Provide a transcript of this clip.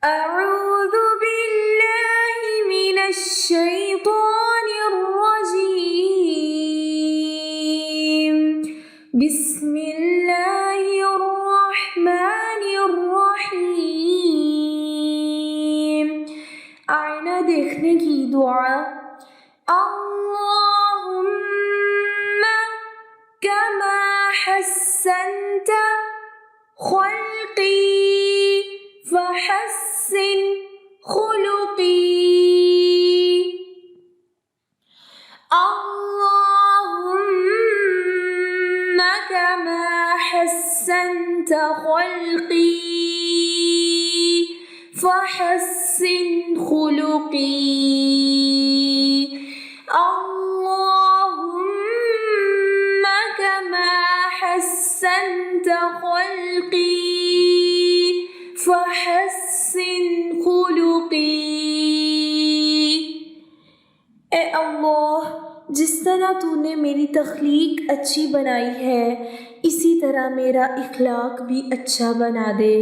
أعوذ بالله من الشيطان الرجيم. بسم الله الرحمن الرحيم. आईना देखने की दुआ। अल्लाहुम्मा कमा हस्सनत खल्क़ी फहस्सिन खुलुक़ी। अल्लाहुम्मा कमा हस्सनत खल्क़ी फहस्सिन खुलुक़ी। अल्लाहुम्मा कमा हस्सनत खल्क़ी फहस्सिन खुलुक़ी। ए अल्लाह, जिस तरह तूने मेरी तख्लीक अच्छी बनाई है, इसी तरह मेरा इखलाक भी अच्छा बना दे।